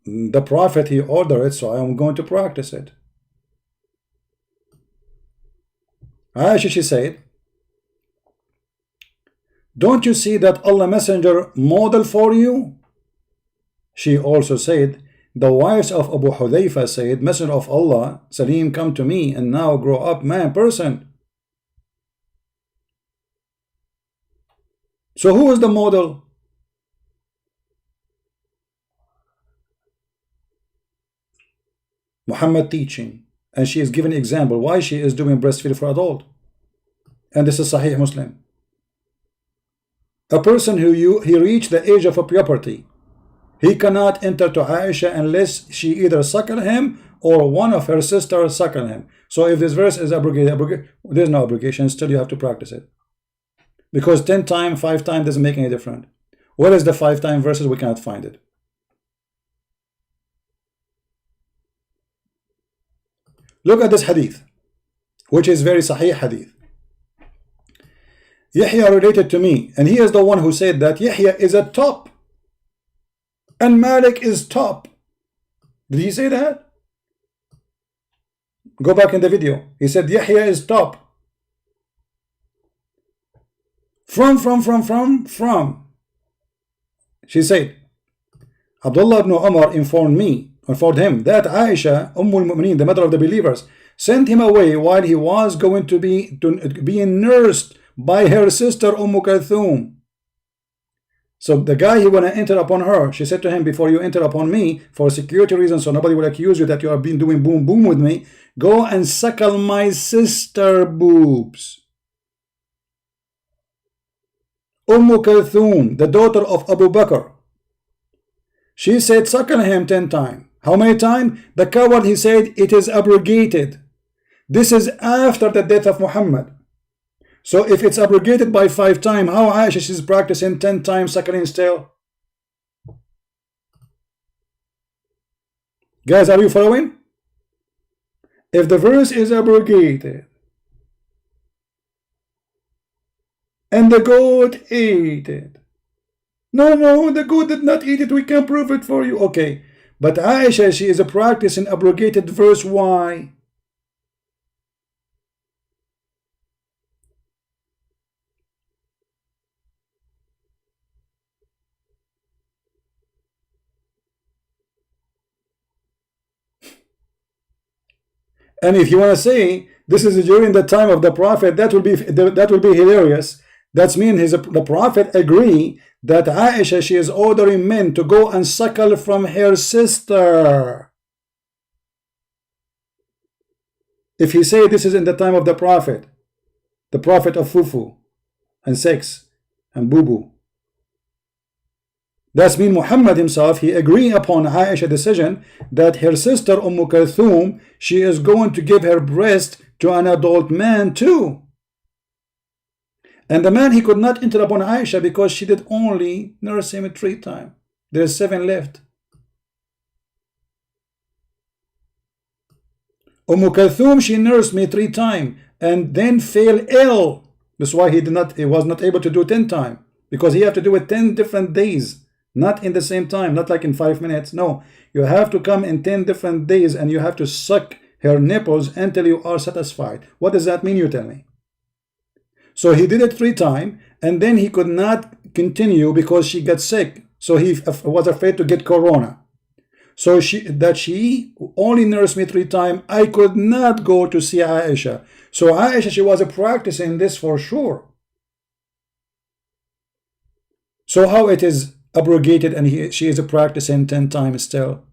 the Prophet, he ordered it, so I'm going to practice it. Aisha, she said, don't you see that Allah Messenger model for you? She also said, the wives of Abu Hudayfa said, Messenger of Allah, Salim, come to me and now grow up man person. So who is the model? Muhammad teaching. and she is giving example why she is doing breastfeeding for adult. And this is Sahih Muslim. A person who he reached the age of puberty, he cannot enter to Aisha unless she either suckle him or one of her sisters suckle him. So if this verse is abrogated, there's no abrogation, still you have to practice it. Because 10 times, 5 times doesn't make any difference. What is the 5 time verses? We cannot find it. Look at this hadith, which is very Sahih hadith. Yahya related to me, and he is the one who said that Yahya is a top and Malik is top. Did he say that? Go back in the video. He said Yahya is top. From. She said, Abdullah ibn Umar informed him that Aisha, Ummul Mu'mineen, the mother of the believers, sent him away while he was going to be nursed by her sister Kulthum. So the guy, he wanna enter upon her. She said to him, before you enter upon me, for security reasons, so nobody will accuse you that you have been doing boom boom with me, go and suckle my sister boobs. Kulthum, the daughter of Abu Bakr, she said suckle him 10 times. How many times? The coward, he said it is abrogated. This is after the death of Muhammad. So if it's abrogated by 5 times, how Aisha is practicing 10 times suckling still? Guys, are you following? If the verse is abrogated and the goat ate it, no, the goat did not eat it, we can prove it for you. Okay, but Aisha, she is practicing abrogated verse. Why? And if you want to say this is during the time of the Prophet, that will be hilarious. That means the Prophet agree that Aisha, she is ordering men to go and suckle from her sister. If he say this is in the time of the Prophet of Fufu and sex and boo-boo, that means Muhammad himself, he agreed upon Aisha's decision that her sister Kulthum, she is going to give her breast to an adult man too. And the man, he could not enter upon Aisha because she did only nurse him 3 times. There's 7 left. Kulthum, she nursed me 3 times and then fell ill. That's why he was not able to do 10 times, because he have to do it 10 different days. Not in the same time, not like in 5 minutes. No, you have to come in 10 different days and you have to suck her nipples until you are satisfied. What does that mean, you tell me? So he did it 3 times and then he could not continue because she got sick. So he was afraid to get corona. So she only nursed me 3 times. I could not go to see Aisha. So Aisha, she was practicing this for sure. So how it is abrogated and she is practicing 10 times still?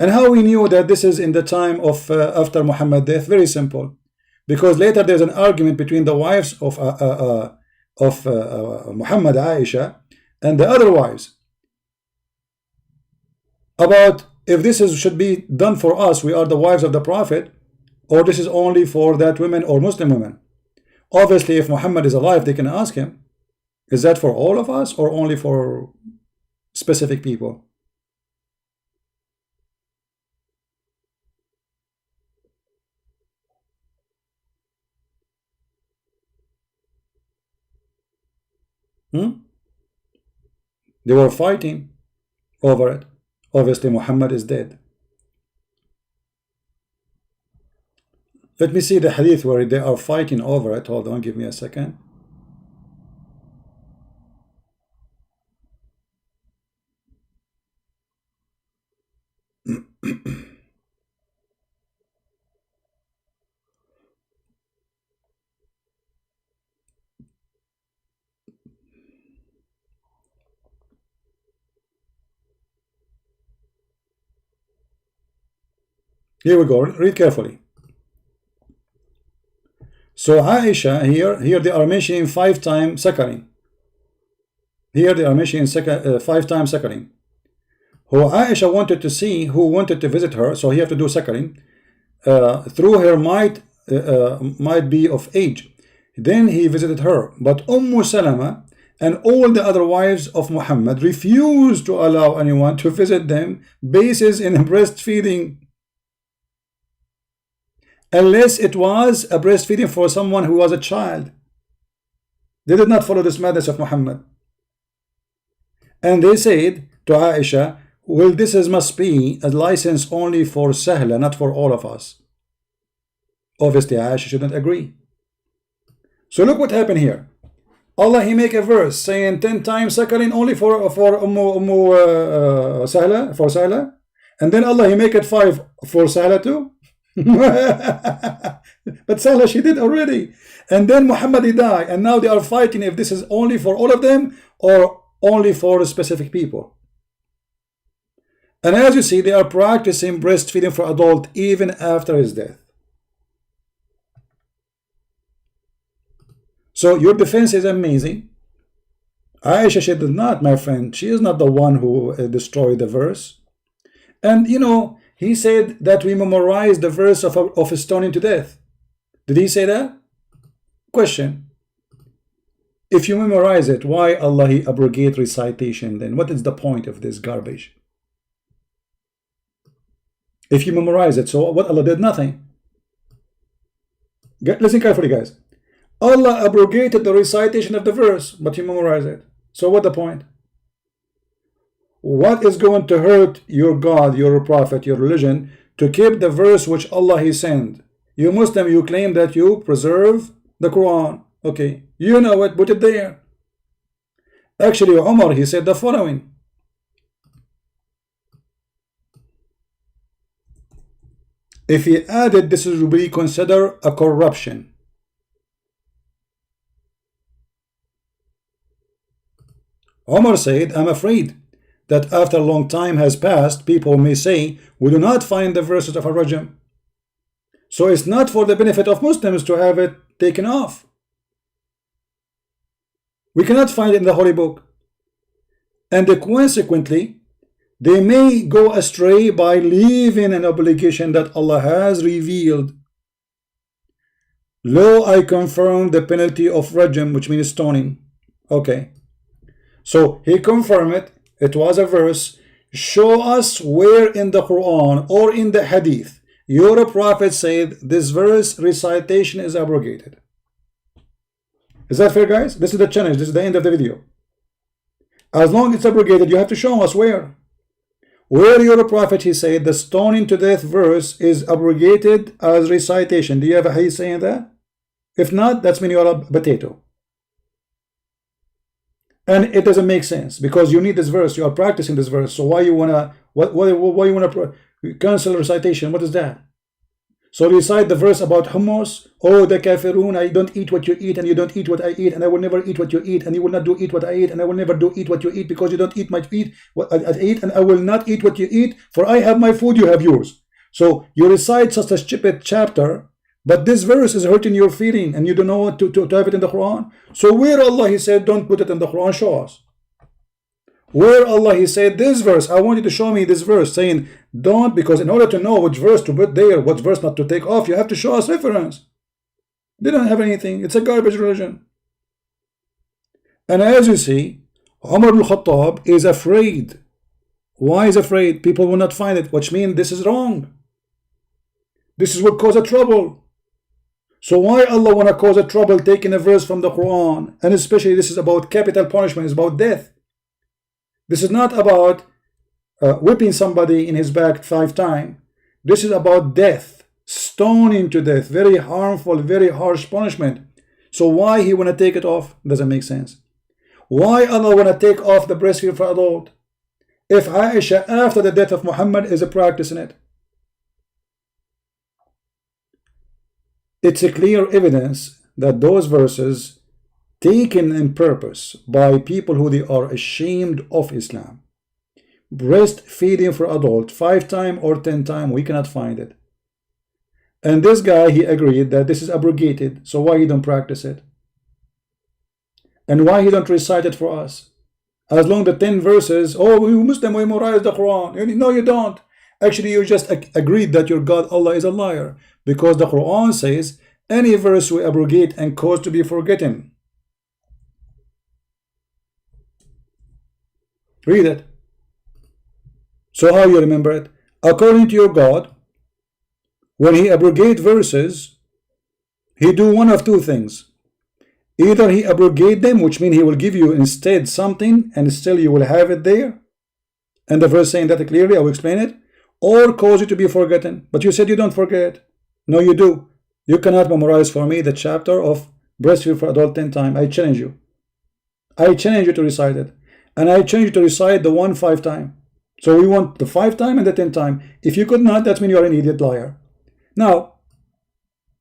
And how we knew that this is in the time of after Muhammad's death? Very simple, because later there's an argument between the wives of Muhammad, Aisha, and the other wives about if this should be done for us, we are the wives of the Prophet, or this is only for that women or Muslim women. Obviously, if Muhammad is alive, they can ask him, is that for all of us or only for specific people? They were fighting over it. Obviously, Muhammad is dead. Let me see the hadith where they are fighting over it. Hold on, give me a second. Here we go. Read carefully. So Aisha, here they are mentioning 5 times suckling. Here they are mentioning 5 times suckling. Who Aisha wanted to see, who wanted to visit her, so he have to do suckling. Through her might be of age. Then he visited her. But Salama and all the other wives of Muhammad refused to allow anyone to visit them basis in breastfeeding, unless it was a breastfeeding for someone who was a child. They did not follow this madness of Muhammad. And they said to Aisha, well, this must be a license only for Sahla, not for all of us. Obviously Aisha shouldn't agree. So look what happened here. Allah, he make a verse saying 10 times suckling only for Sahla, and then Allah, he make it 5 for Sahla too. But Sahla, she did already. And then Muhammad, he died, and now they are fighting if this is only for all of them or only for specific people. And as you see, they are practicing breastfeeding for adult even after his death. So your defense is amazing. Aisha, she did not, my friend. She is not the one who destroyed the verse. And you know, he said that we memorize the verse of stoning to death. Did he say that? Question. If you memorize it, why Allah he abrogate recitation then? What is the point of this garbage? If you memorize it, so what? Allah did nothing. Listen carefully, guys. Allah abrogated the recitation of the verse, but you memorize it. So what the point? What is going to hurt your God, your prophet, your religion to keep the verse which Allah he sent? You Muslim, you claim that you preserve the Quran. Okay, you know it, put it there. Actually, Umar, he said the following. If he added, this will be considered a corruption. Umar said, I'm afraid that after a long time has passed, people may say, we do not find the verses of Ar-Rajm. So it's not for the benefit of Muslims to have it taken off. We cannot find it in the Holy Book. And consequently, they may go astray by leaving an obligation that Allah has revealed. Lo, I confirm the penalty of Rajm, which means stoning. Okay. So he confirmed it. It was a verse. Show us where in the Quran or in the Hadith your prophet said this verse recitation is abrogated. Is that fair, guys? This is the challenge. This is the end of the video. As long as it's abrogated, you have to show us where. Where your prophet, he said, the stoning to death verse is abrogated as recitation. Do you have a hadith saying that? If not, that's mean you're a potato. And it doesn't make sense because you need this verse. You are practicing this verse. So why you wanna why you wanna cancel recitation? What is that? So recite the verse about hummus. Oh, the kafirun, I don't eat what you eat, and you don't eat what I eat, and I will never eat what you eat, and you will not do eat what I eat, and I will never do eat what you eat because you don't eat what I eat, and I will not eat what you eat, for I have my food, you have yours. So you recite such a stupid chapter, but this verse is hurting your feeling, and you don't know what to have it in the Quran. So where Allah he said don't put it in the Quran, show us. Where Allah he said this verse, I want you to show me this verse saying don't, because in order to know which verse to put there, what verse not to take off, you have to show us reference. They don't have anything. It's a garbage religion. And as you see, Umar al-Khattab is afraid. Why is afraid? People will not find it, which means this is wrong. This is what causes trouble. So why Allah want to cause a trouble taking a verse from the Quran? And especially this is about capital punishment, it's about death. This is not about whipping somebody in his back 5 times. This is about death, stoning to death, very harmful, very harsh punishment. So why he want to take it off? Doesn't make sense. Why Allah want to take off the breastfeeding for adult? If Aisha after the death of Muhammad is a practicing it. It's a clear evidence that those verses taken in purpose by people who they are ashamed of Islam. Breastfeeding for adult 5 times or 10 times, we cannot find it. And this guy, he agreed that this is abrogated, so why he don't practice it? And why he don't recite it for us? As long the 10 verses, oh, we Muslim, we memorize the Quran. No, you don't. Actually, you just agreed that your God, Allah, is a liar. Because the Quran says, any verse we abrogate and cause to be forgotten. Read it. So how you remember it? According to your God, when he abrogate verses, he do one of two things. Either he abrogate them, which means he will give you instead something, and still you will have it there. And the verse saying that clearly, I will explain it. Or cause it to be forgotten. But you said you don't forget. No, you do. You cannot memorize for me the chapter of breastfeed for adult 10 times. I challenge you. I challenge you to recite it. And I challenge you to recite the one 5 times. So we want the 5 times and the 10 times. If you could not, that means you are an idiot liar. Now,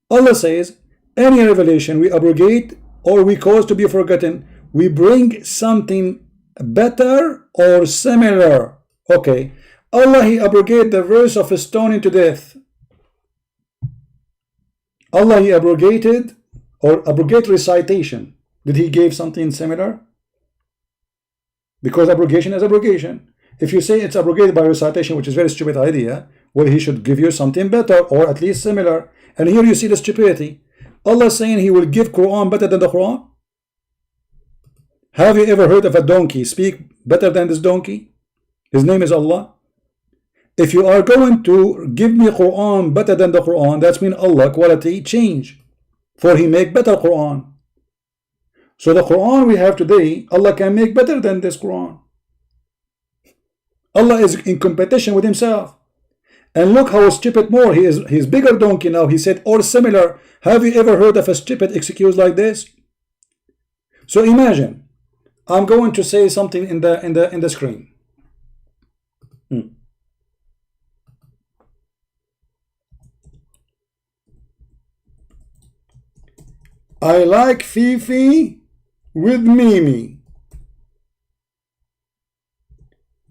Allah says, any revelation we abrogate or we cause to be forgotten, we bring something better or similar. Okay. Allah, he abrogate the verse of stoning to death. Allah, he abrogated or abrogate recitation. Did he give something similar? Because abrogation is abrogation. If you say it's abrogated by recitation, which is a very stupid idea, well, he should give you something better or at least similar. And here you see the stupidity. Allah is saying he will give Quran better than the Quran. Have you ever heard of a donkey speak better than this donkey? His name is Allah. If you are going to give me Quran better than the Quran, that means Allah quality change. For he make better Quran. So the Quran we have today, Allah can make better than this Quran. Allah is in competition with himself. And look how stupid more. He's bigger donkey now. He said, or similar. Have you ever heard of a stupid excuse like this? So imagine, I'm going to say something in the screen. I like Fifi with Mimi,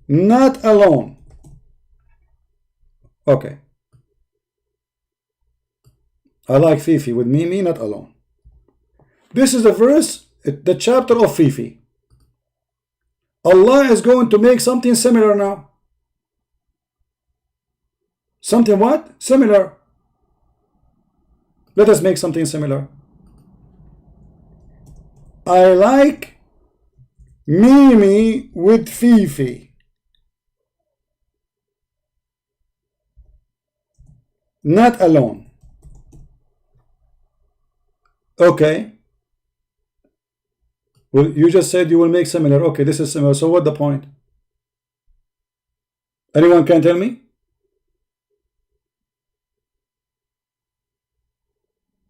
not alone. Okay. I like Fifi with Mimi, not alone. This is the verse, the chapter of Fifi. Allah is going to make something similar now. Something what? Similar. Let us make something similar. I like Mimi with Fifi, not alone. Okay. Well, you just said you will make similar. Okay, this is similar. So what's the point? Anyone can tell me?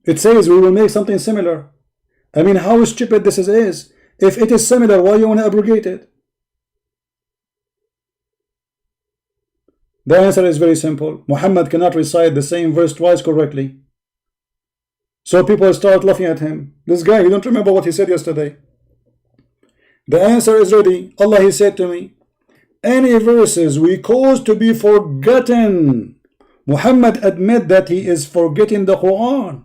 It says we will make something similar. I mean, how stupid this is. If it is similar, why you want to abrogate it? The answer is very simple. Muhammad cannot recite the same verse twice correctly. So people start laughing at him. This guy, you don't remember what he said yesterday. The answer is ready. Allah, he said to me, any verses we cause to be forgotten. Muhammad admit that he is forgetting the Quran.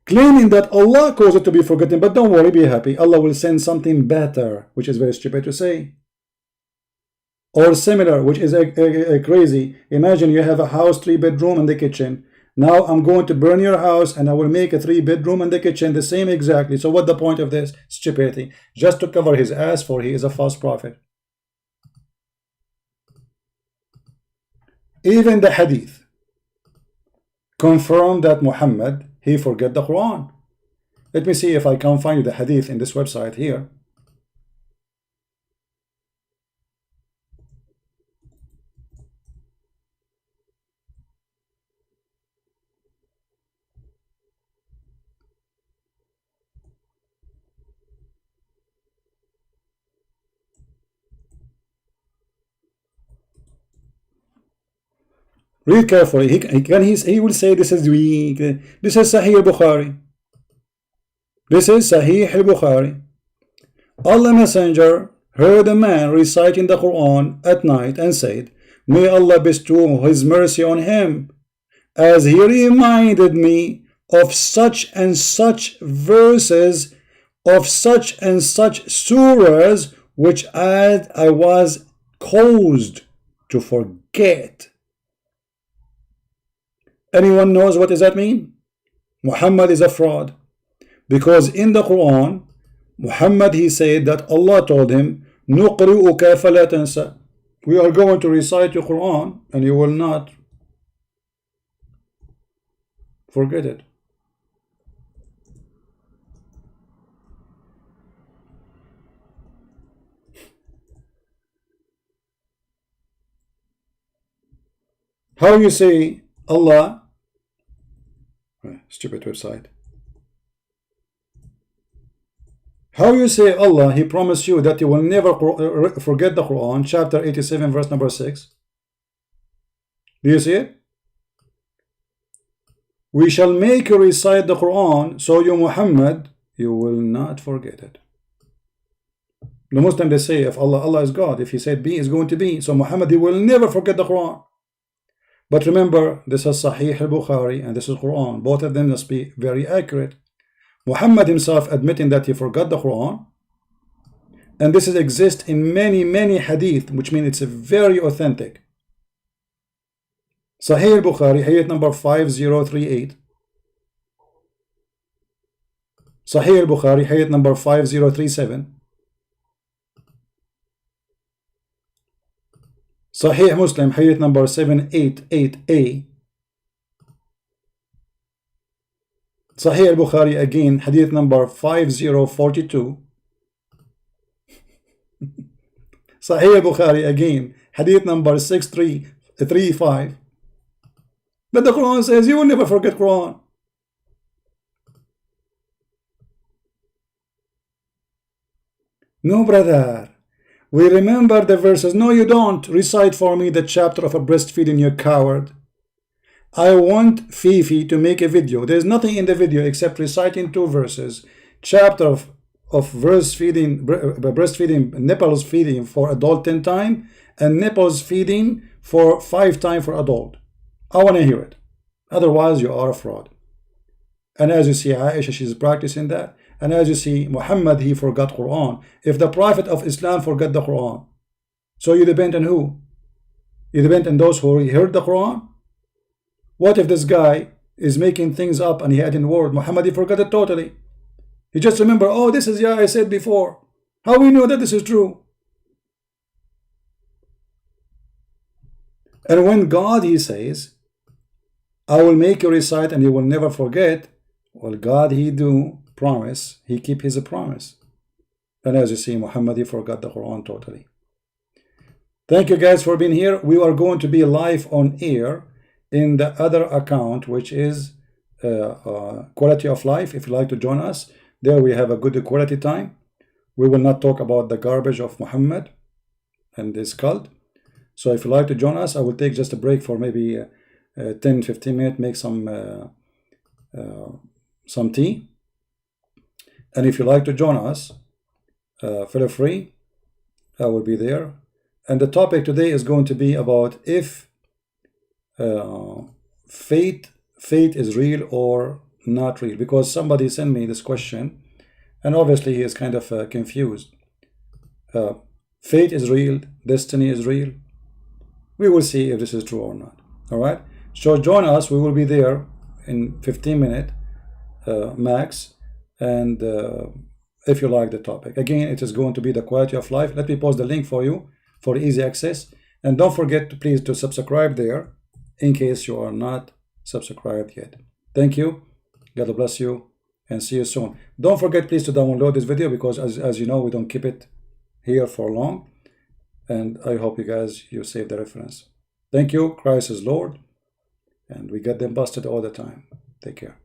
Claiming that Allah caused it to be forgotten, but don't worry, be happy. Allah will send something better, which is very stupid to say. Or similar, which is crazy. Imagine you have a house, 3-bedroom and the kitchen. Now I'm going to burn your house and I will make a 3-bedroom and the kitchen the same exactly. So what the point of this? Stupidity. Just to cover his ass, for he is a false prophet. Even the hadith confirm that Muhammad, he forget the Quran. Let me see if I can find you the hadith in this website here. Read carefully. He will say this is weak. This is Sahih al-Bukhari. This is Sahih al-Bukhari. Allah Messenger heard a man reciting the Quran at night and said, "May Allah bestow His mercy on him, as he reminded me of such and such verses of such and such surahs which I was caused to forget." Anyone knows what does that mean? Muhammad is a fraud, because in the Quran, Muhammad, he said that Allah told him, نُقْرِئُكَ فَلَا تَنْسَى, we are going to recite your Quran and you will not forget it. How you say Allah, stupid website. How you say Allah, He promised you that you will never forget the Quran, chapter 87, verse number 6. Do you see it? We shall make you recite the Quran, so you Muhammad, you will not forget it. The Muslims, they say, if Allah is God, if He said be, is going to be. So Muhammad, he will never forget the Quran. But remember, this is Sahih al-Bukhari and this is Quran. Both of them must be very accurate. Muhammad himself admitting that he forgot the Quran. And this exists in many hadith, which means it's a very authentic. Sahih al-Bukhari, hadith number 5038. Sahih al-Bukhari, hadith number 5037. Sahih Muslim, hadith number 788A. Sahih al-Bukhari again, hadith number 5042. Sahih al-Bukhari again, hadith number 6335. But the Quran says you will never forget Quran. No, brother. We remember the verses. No, you don't. Recite for me the chapter of a breastfeeding, you coward. I want Fifi to make a video. There's nothing in the video except reciting 2 verses. Chapter of breastfeeding, nipples feeding for adult 10 times, and nipples feeding for 5 times for adult. I want to hear it. Otherwise, you are a fraud. And as you see, Aisha, she's practicing that. And as you see, Muhammad, he forgot Quran. If the Prophet of Islam forgot the Quran, so you depend on who? You depend on those who heard the Quran? What if this guy is making things up and he had in the word? Muhammad, he forgot it totally. He just remember, oh, this is, yeah, I said before. How we know that this is true? And when God, he says, I will make you recite and you will never forget. Well, God, he do promise, he keep his promise. And as you see, Muhammad, he forgot the Quran totally. Thank you guys for being here. We are going to be live on air in the other account, which is Quality of Life. If you like to join us, there we have a good quality time. We will not talk about the garbage of Muhammad and this cult. So if you like to join us, I will take just a break for maybe 10-15 minutes, make some tea. And if you like to join us, feel free. I will be there. And the topic today is going to be about if fate is real or not real. Because somebody sent me this question, and obviously he is kind of confused. Fate is real, destiny is real. We will see if this is true or not. All right. So join us. We will be there in 15 minutes max. And if you like the topic, again, it is going to be the quality of life. Let me post the link for you for easy access. And don't forget to please to subscribe there in case you are not subscribed yet. Thank you. God bless you and see you soon. Don't forget please to download this video because as you know, we don't keep it here for long. And I hope you guys, you save the reference. Thank you. Christ is Lord. And we get them busted all the time. Take care.